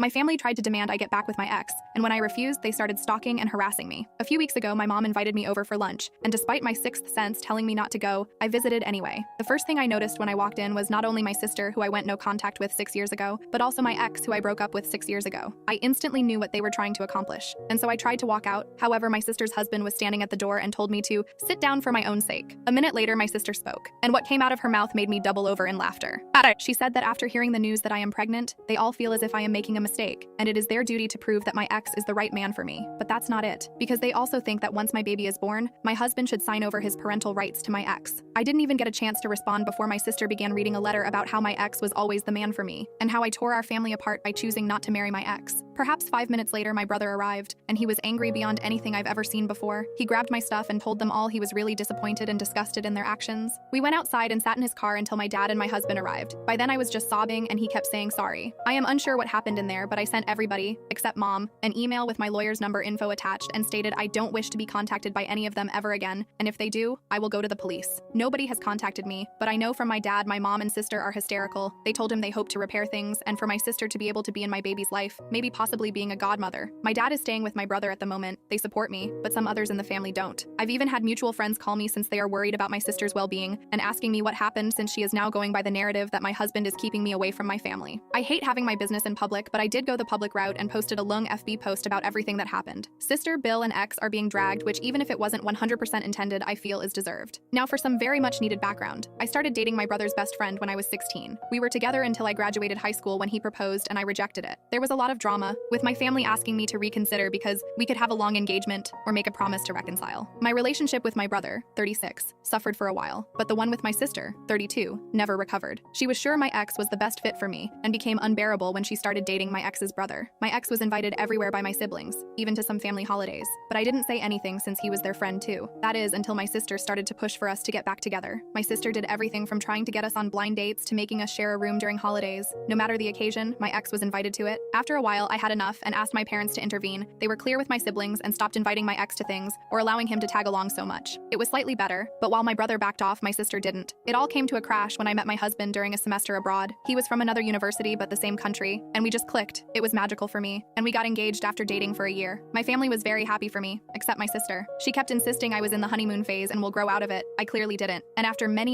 My family tried to demand I get back with my ex, and when I refused, they started stalking and harassing me. A few weeks ago, my mom invited me over for lunch, and despite my sixth sense telling me not to go, I visited anyway. The first thing I noticed when I walked in was not only my sister, who I went no contact with 6 years ago, but also my ex, who I broke up with 6 years ago. I instantly knew what they were trying to accomplish, and so I tried to walk out. However, my sister's husband was standing at the door and told me to sit down for my own sake. A minute later, my sister spoke, and what came out of her mouth made me double over in laughter. She said that after hearing the news that I am pregnant, they all feel as if I am making a mistake, and it is their duty to prove that my ex is the right man for me. But that's not it, because they also think that once my baby is born, my husband should sign over his parental rights to my ex. I didn't even get a chance to respond before my sister began reading a letter about how my ex was always the man for me, and how I tore our family apart by choosing not to marry my ex. Perhaps 5 minutes later, my brother arrived, and he was angry beyond anything I've ever seen before. He grabbed my stuff and told them all he was really disappointed and disgusted in their actions. We went outside and sat in his car until my dad and my husband arrived. By then I was just sobbing, and he kept saying sorry. I am unsure what happened in there, but I sent everybody, except mom, an email with my lawyer's number info attached and stated I don't wish to be contacted by any of them ever again, and if they do, I will go to the police. Nobody has contacted me, but I know from my dad my mom and sister are hysterical. They told him they hope to repair things, and for my sister to be able to be in my baby's life, maybe possibly being a godmother. My dad is staying with my brother at the moment. They support me, but some others in the family don't. I've even had mutual friends call me since they are worried about my sister's well-being and asking me what happened, since she is now going by the narrative that my husband is keeping me away from my family. I hate having my business in public, but I did go the public route and posted a long FB post about everything that happened. Sister, Bill, and ex are being dragged, which even if it wasn't 100% intended, I feel is deserved. Now for some very much needed background. I started dating my brother's best friend when I was 16. We were together until I graduated high school when he proposed and I rejected it. There was a lot of drama, with my family asking me to reconsider because we could have a long engagement or make a promise to reconcile. My relationship with my brother, 36, suffered for a while, but the one with my sister, 32, never recovered. She was sure my ex was the best fit for me and became unbearable when she started dating my ex's brother. My ex was invited everywhere by my siblings, even to some family holidays, but I didn't say anything since he was their friend too. That is, until my sister started to push for us to get back together. My sister did everything from trying to get us on blind dates to making us share a room during holidays. No matter the occasion, my ex was invited to it. After a while, I had enough and asked my parents to intervene. They were clear with my siblings and stopped inviting my ex to things or allowing him to tag along so much. It was slightly better, but while my brother backed off, my sister didn't. It all came to a crash when I met my husband during a semester abroad. He was from another university but the same country, and we just clicked. It was magical for me, and we got engaged after dating for a year. My family was very happy for me, except my sister. She kept insisting I was in the honeymoon phase and will grow out of it. I clearly didn't. And after many,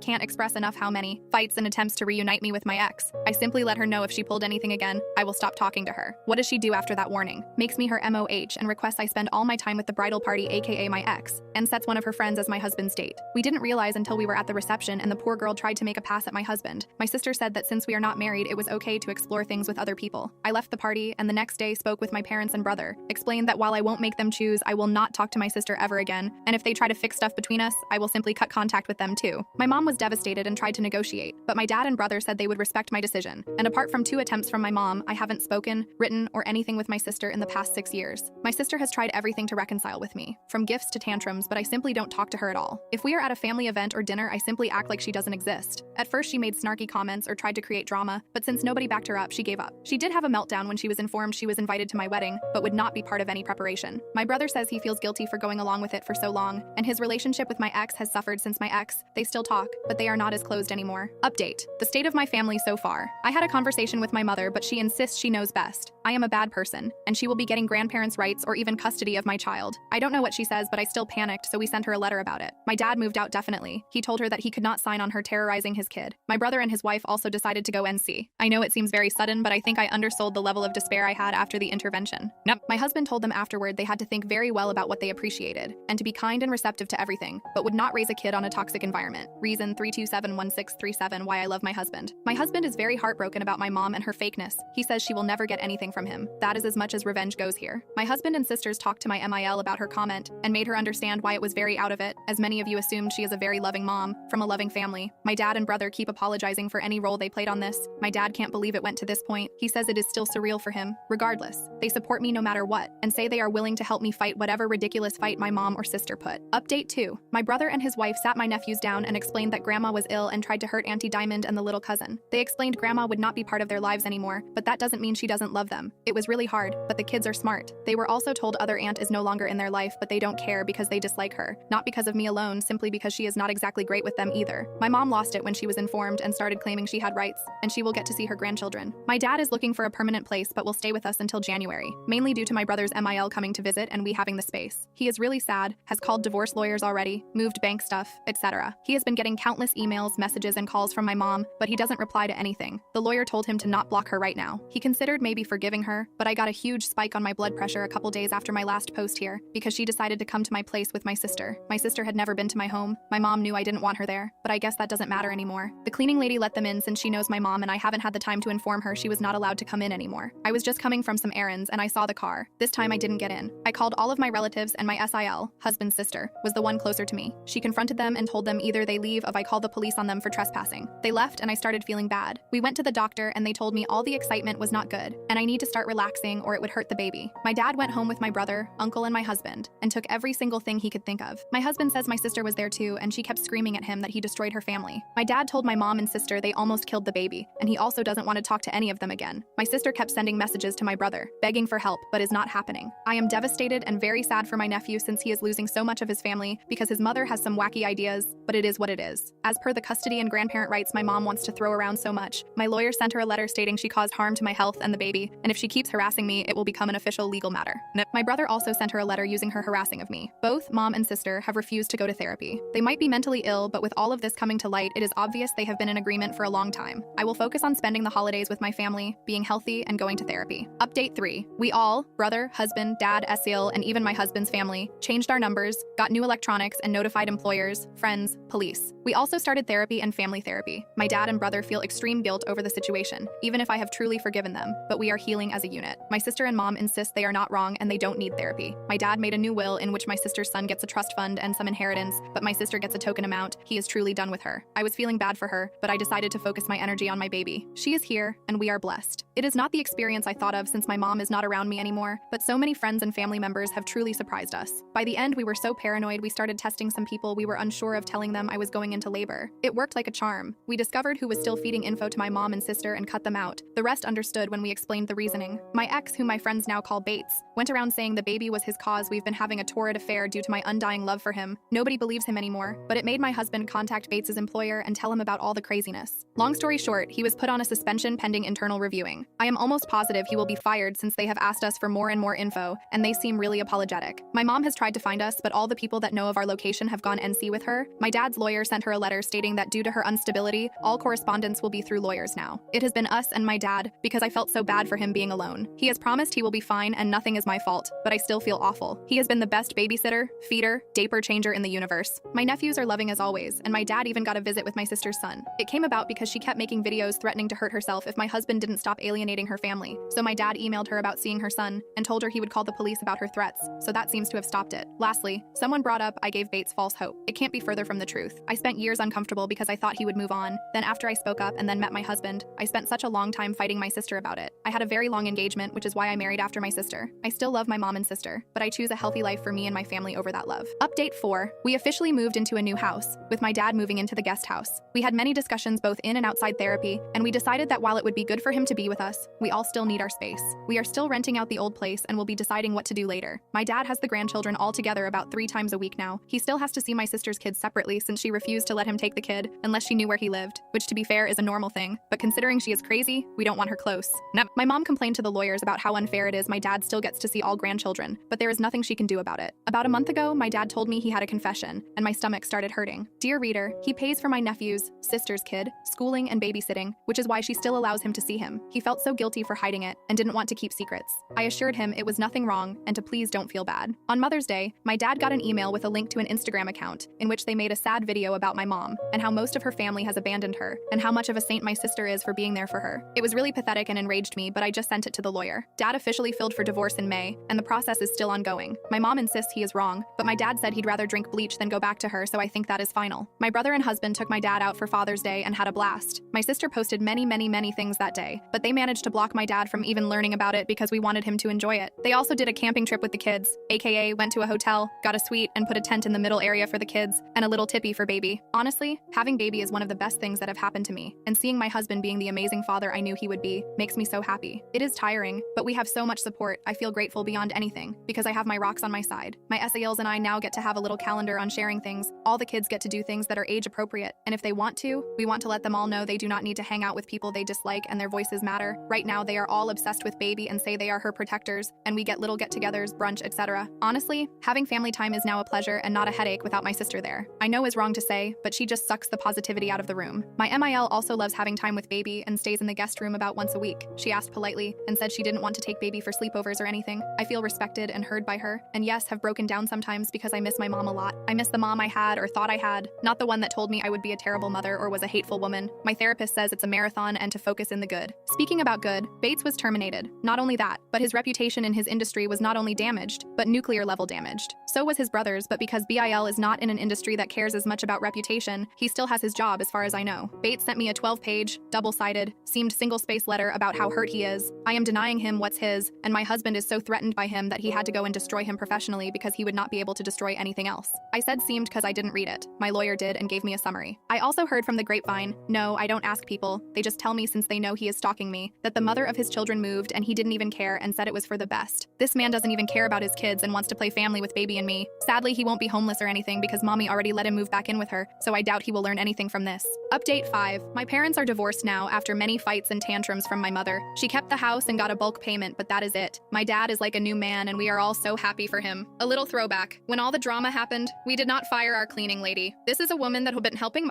can't express enough how many, fights and attempts to reunite me with my ex, I simply let her know if she pulled anything again, I will stop talking to her. What does she do after that warning? Makes me her MOH and requests I spend all my time with the bridal party, aka my ex, and sets one of her friends as my husband's date. We didn't realize until we were at the reception and the poor girl tried to make a pass at my husband. My sister said that since we are not married, it was okay to explore things with other people. I left the party and the next day spoke with my parents and brother, explained that while I won't make them choose, I will not talk to my sister ever again, and if they try to fix stuff between us, I will simply cut contact with them too. My mom was devastated and tried to negotiate, but my dad and brother said they would respect my decision. And apart from 2 attempts from my mom, I haven't spoken, written, or anything with my sister in the past 6 years. My sister has tried everything to reconcile with me, from gifts to tantrums, but I simply don't talk to her at all. If we are at a family event or dinner, I simply act like she doesn't exist. At first she made snarky comments or tried to create drama, but since nobody backed her up, she gave up. She did have a meltdown when she was informed she was invited to my wedding, but would not be part of any preparation. My brother says he feels guilty for going along with it for so long, and his relationship with my ex has suffered since my ex. They still talk, but they are not as closed anymore. Update: the state of my family so far. I had a conversation with my mother, but she insists she knows best. I am a bad person, and she will be getting grandparents' rights or even custody of my child. I don't know what she says, but I still panicked, so we sent her a letter about it. My dad moved out definitely. He told her that he could not sign on her terrorizing his kid. My brother and his wife also decided to go NC. I know it seems very sudden, but I think I undersold the level of despair I had after the intervention. Nope. My husband told them afterward they had to think very well about what they appreciated, and to be kind and receptive to everything, but would not raise a kid on a toxic environment. Reason 3271637 why I love my husband. My husband is very heartbroken about my mom and her fakeness. He says she will never get anything from him. That is as much as revenge goes here. My husband and sisters talked to my MIL about her comment and made her understand why it was very out of it, as many of you assumed she is a very loving mom, from a loving family. My dad and brother keep apologizing for any role they played on this. My dad can't believe it went to this point. He says it is still surreal for him. Regardless, they support me no matter what, and say they are willing to help me fight whatever ridiculous fight my mom or sister put. Update 2. My brother and his wife sat my nephews down and explained that grandma was ill and tried to hurt Auntie Diamond and the little cousin. They explained grandma would not be part of their lives anymore, but that doesn't mean she doesn't love them. them. It was really hard, but the kids are smart. They were also told other aunt is no longer in their life, but they don't care because they dislike her. Not because of me alone, simply because she is not exactly great with them either. My mom lost it when she was informed and started claiming she had rights, and she will get to see her grandchildren. My dad is looking for a permanent place but will stay with us until January, mainly due to my brother's MIL coming to visit and we having the space. He is really sad, has called divorce lawyers already, moved bank stuff, etc. He has been getting countless emails, messages, and calls from my mom, but he doesn't reply to anything. The lawyer told him to not block her right now. He considered maybe forgiving her, but I got a huge spike on my blood pressure a couple days after my last post here because she decided to come to my place with my sister. My sister had never been to my home. My mom knew I didn't want her there, but I guess that doesn't matter anymore. The cleaning lady let them in since she knows my mom and I haven't had the time to inform her she was not allowed to come in anymore. I was just coming from some errands and I saw the car. This time I didn't get in. I called all of my relatives and my SIL, husband's sister, was the one closer to me. She confronted them and told them either they leave or I call the police on them for trespassing. They left and I started feeling bad. We went to the doctor and they told me all the excitement was not good and I need to start relaxing or it would hurt the baby. My dad went home with my brother, uncle, and my husband and took every single thing he could think of. My husband says my sister was there too and she kept screaming at him that he destroyed her family. My dad told my mom and sister they almost killed the baby and he also doesn't want to talk to any of them again. My sister kept sending messages to my brother, begging for help, but is not happening. I am devastated and very sad for my nephew since he is losing so much of his family because his mother has some wacky ideas, but it is what it is. As per the custody and grandparent rights my mom wants to throw around so much, my lawyer sent her a letter stating she caused harm to my health and the baby, and if she keeps harassing me, it will become an official legal matter. My brother also sent her a letter using her harassing of me. Both mom and sister have refused to go to therapy. They might be mentally ill, but with all of this coming to light, it is obvious they have been in agreement for a long time. I will focus on spending the holidays with my family, being healthy, and going to therapy. Update 3. We all, brother, husband, dad, SEL, and even my husband's family, changed our numbers, got new electronics, and notified employers, friends, police. We also started therapy and family therapy. My dad and brother feel extreme guilt over the situation, even if I have truly forgiven them, but we are healing as a unit. My sister and mom insist they are not wrong and they don't need therapy. My dad made a new will in which my sister's son gets a trust fund and some inheritance, but my sister gets a token amount. He is truly done with her. I was feeling bad for her, but I decided to focus my energy on my baby. She is here, and we are blessed. It is not the experience I thought of since my mom is not around me anymore, but so many friends and family members have truly surprised us. By the end, we were so paranoid we started testing some people we were unsure of, telling them I was going into labor. It worked like a charm. We discovered who was still feeding info to my mom and sister and cut them out. The rest understood when we explained the reasoning. My ex, whom my friends now call Bates, went around saying the baby was his cause. We've been having a torrid affair due to my undying love for him. Nobody believes him anymore, but it made my husband contact Bates's employer and tell him about all the craziness. Long story short, he was put on a suspension pending internal reviewing. I am almost positive he will be fired since they have asked us for more and more info, and they seem really apologetic. My mom has tried to find us, but all the people that know of our location have gone NC with her. My dad's lawyer sent her a letter stating that due to her instability, all correspondence will be through lawyers now. It has been us and my dad because I felt so bad for him being alone. He has promised he will be fine and nothing is my fault, but I still feel awful. He has been the best babysitter, feeder, diaper changer in the universe. My nephews are loving as always, and my dad even got a visit with my sister's son. It came about because she kept making videos threatening to hurt herself if my husband didn't stop alienating her family. So my dad emailed her about seeing her son and told her he would call the police about her threats, so that seems to have stopped it. Lastly, someone brought up I gave Bates false hope. It can't be further from the truth. I spent years uncomfortable because I thought he would move on. Then after I spoke up and then met my husband, I spent such a long time fighting my sister about it. I had a very long engagement, which is why I married after my sister. I still love my mom and sister, but I choose a healthy life for me and my family over that love. Update 4. We officially moved into a new house, with my dad moving into the guest house. We had many discussions both in and outside therapy, and we decided that while it would be good for him to be with us, we all still need our space. We are still renting out the old place and will be deciding what to do later. My dad has the grandchildren all together about 3 times a week now. He still has to see my sister's kids separately since she refused to let him take the kid unless she knew where he lived, which to be fair is a normal thing, but considering she is crazy, we don't want her close. My mom complained to the lawyers about how unfair it is my dad still gets to see all grandchildren, but there is nothing she can do about it. About a month ago, my dad told me he had a confession, and my stomach started hurting. Dear reader, he pays for my nephew's, sister's kid, schooling and babysitting, which is why she still allows him to see him. He felt so guilty for hiding it and didn't want to keep secrets. I assured him it was nothing wrong and to please don't feel bad. On Mother's Day, my dad got an email with a link to an Instagram account in which they made a sad video about my mom and how most of her family has abandoned her and how much of a saint my sister is for being there for her. It was really pathetic and enraged me, but I just sent it to the lawyer. Dad officially filed for divorce in May, and the process is still ongoing. My mom insists he is wrong, but my dad said he'd rather drink bleach than go back to her, so I think that is final. My brother and husband took my dad out for Father's Day and had a blast. My sister posted many things that day, but they managed to block my dad from even learning about it because we wanted him to enjoy it. They also did a camping trip with the kids, aka went to a hotel, got a suite, and put a tent in the middle area for the kids, and a little tippy for baby. Honestly, having baby is one of the best things that have happened to me, and seeing my husband being the amazing father I knew he would be makes me so happy. It is tiring, but we have so much support. I feel grateful beyond anything because I have my rocks on my side. My SALs and I now get to have a little calendar on sharing things. All the kids get to do things that are age appropriate, and if they want to, we want to let them all know they do not need to hang out with people they dislike and their voices matter. Right now, they are all obsessed with baby and say they are her protectors, and we get little get-togethers, brunch, etc. Honestly, having family time is now a pleasure and not a headache without my sister there. I know is wrong to say, but she just sucks the positivity out of the room. My MIL also loves having time with baby and stays in the guest room about once a week. She asked politely and said she didn't want to take baby for sleepovers or anything. I feel respected and heard by her, and yes, have broken down sometimes because I miss my mom a lot. I miss the mom I had or thought I had, not the one that told me I would be a terrible mother or was a hateful woman. My therapist says it's a marathon and to focus in the good. Speaking about good, Bates was terminated. Not only that, but his reputation in his industry was not only damaged, but nuclear level damaged. So was his brother's, but because BIL is not in an industry that cares as much about reputation, he still has his job as far as I know. Bates sent me a 12-page, double-sided, seamed single-space letter about how hurt he is. I am denying him what's his, and my husband is so threatened by him that he had to go and destroy him professionally because he would not be able to destroy anything else. I said seemed because I didn't read it. My lawyer did and gave me a summary. I also heard from the grapevine, no, I don't ask people, they just tell me since they know he is stalking me, that the mother of his children moved and he didn't even care and said it was for the best. This man doesn't even care about his kids and wants to play family with baby and me. Sadly, he won't be homeless or anything because mommy already let him move back in with her, so I doubt he will learn anything from this. Update 5. My parents are divorced now after many fights and tantrums from my mother. She kept the house and got a bulk payment, but that is it. My dad is like a new man and we are all so happy for him. A little throwback. When all the drama happened, we did not fire our cleaning lady. This is a woman that had been helping my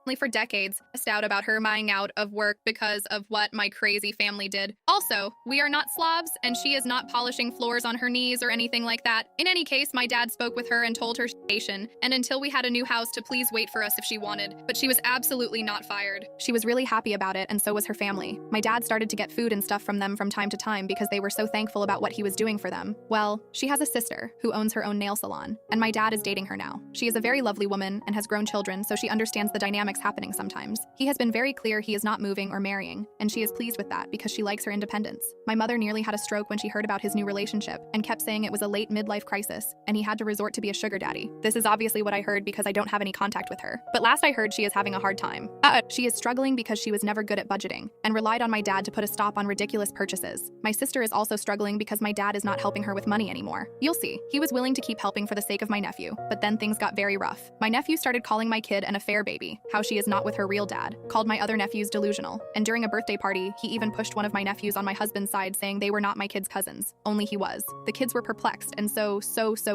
family for decades, stressed out about her buying out of work because of what my crazy family did. Also, we are not Slavs, and she is not polishing floors on her knees or anything like that. In any case, my dad spoke with her and told her station, and until we had a new house to please wait for us if she wanted, but she was absolutely not fired. She was really happy about it, and so was her family. My dad started to get food and stuff from them from time to time because they were so thankful about what he was doing for them. Well, she has a sister who owns her own nail salon, and my dad is dating her now. She is a very lovely woman and has grown children, so she understands the dynamics happening sometimes. He has been very clear he is not moving or marrying, and she is pleased with that because she likes her independence. My mother nearly had a stroke when she heard about his new relationship and kept saying it was a late midlife crisis, and he had to resort to be a sugar daddy. This is obviously what I heard because I don't have any contact with her. But last I heard she is having a hard time. She is struggling because she was never good at budgeting and relied on my dad to put a stop on ridiculous purchases. My sister is also struggling because my dad is not helping her with money anymore. You'll see. He was willing to keep helping for the sake of my nephew, but then things got very rough. My nephew started calling my kid an affair baby, how she is not with her real dad, called my other nephews delusional, and during a birthday party, he even pushed one of my nephews on my husband's side saying they were not my kid's cousins, only he was. The kids were perplexed and so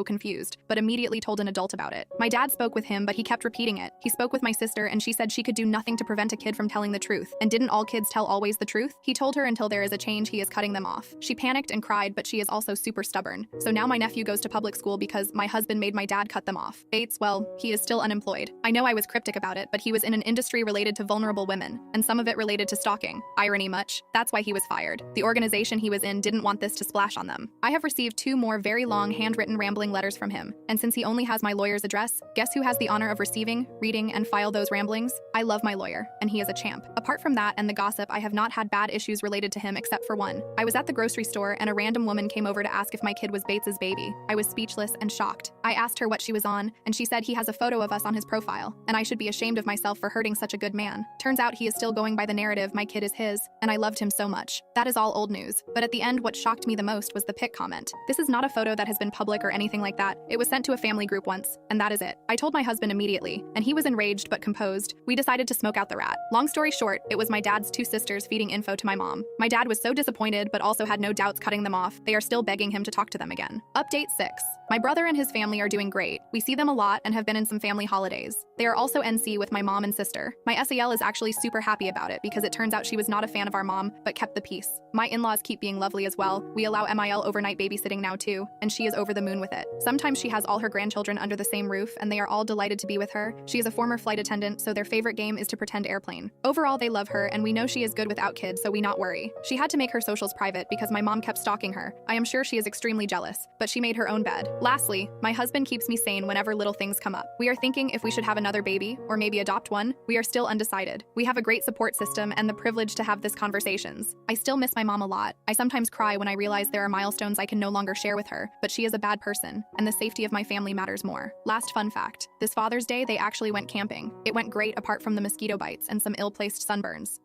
confused, but immediately told an adult about it. My dad spoke with him, but he kept repeating it. He spoke with my sister and she said she could do nothing to prevent a kid from telling the truth. And didn't all kids tell always the truth? He told her until there is a change he is cutting them off. She panicked and cried, but she is also super stubborn. So now my nephew goes to public school because my husband made my dad cut them off. Bates, well, he is still unemployed. I know I was cryptic about it, but he was in an industry related to vulnerable women, and some of it related to stalking. Irony much? That's why he was fired. The organization he was in didn't want this to splash on them. I have received 2 more very long handwritten rambling letters from him, and since he only has my lawyer's address, guess who has the honor of receiving, reading, and file those ramblings? I love my lawyer, and he is a champ. Apart from that and the gossip, I have not had bad issues related to him except for one. I was at the grocery store and a random woman came over to ask if my kid was Bates's baby. I was speechless and shocked. I asked her what she was on, and she said he has a photo of us on his profile, and I should be ashamed of myself for hurting such a good man. Turns out he is still going by the narrative my kid is his, and I loved him so much. That is all old news. But at the end, what shocked me the most was the pic comment. This is not a photo that has been public or anything like that. It was sent to a family group once, and that is it. I told my husband immediately, and he was enraged but composed. We decided to smoke out the rat. Long story short, it was my dad's 2 sisters feeding info to my mom. My dad was so disappointed but also had no doubts cutting them off. They are still begging him to talk to them again. Update 6. My brother and his family are doing great. We see them a lot and have been in some family holidays. They are also NC with my mom and sister. My SAL is actually super happy about it because it turns out she was not a fan of our mom, but kept the peace. My in-laws keep being lovely as well. We allow MIL overnight babysitting now too, and she is over the moon with it. Sometimes she has all her grandchildren under the same roof, and they are all delighted to be with her. She is a former flight attendant, so their favorite game is to pretend airplane. Overall, they love her, and we know she is good without kids, so we not worry. She had to make her socials private because my mom kept stalking her. I am sure she is extremely jealous, but she made her own bed. Lastly, my husband keeps me sane whenever little things come up. We are thinking if we should have another baby, or maybe adopt one. We are still undecided. We have a great support system and the privilege to have these conversations. I still miss my mom a lot. I sometimes cry when I realize there are milestones I can no longer share with her, but she is a bad person, and the safety of my family matters more. Last fun fact, this Father's Day they actually went camping. It went great apart from the mosquito bites and some ill-placed sunburns.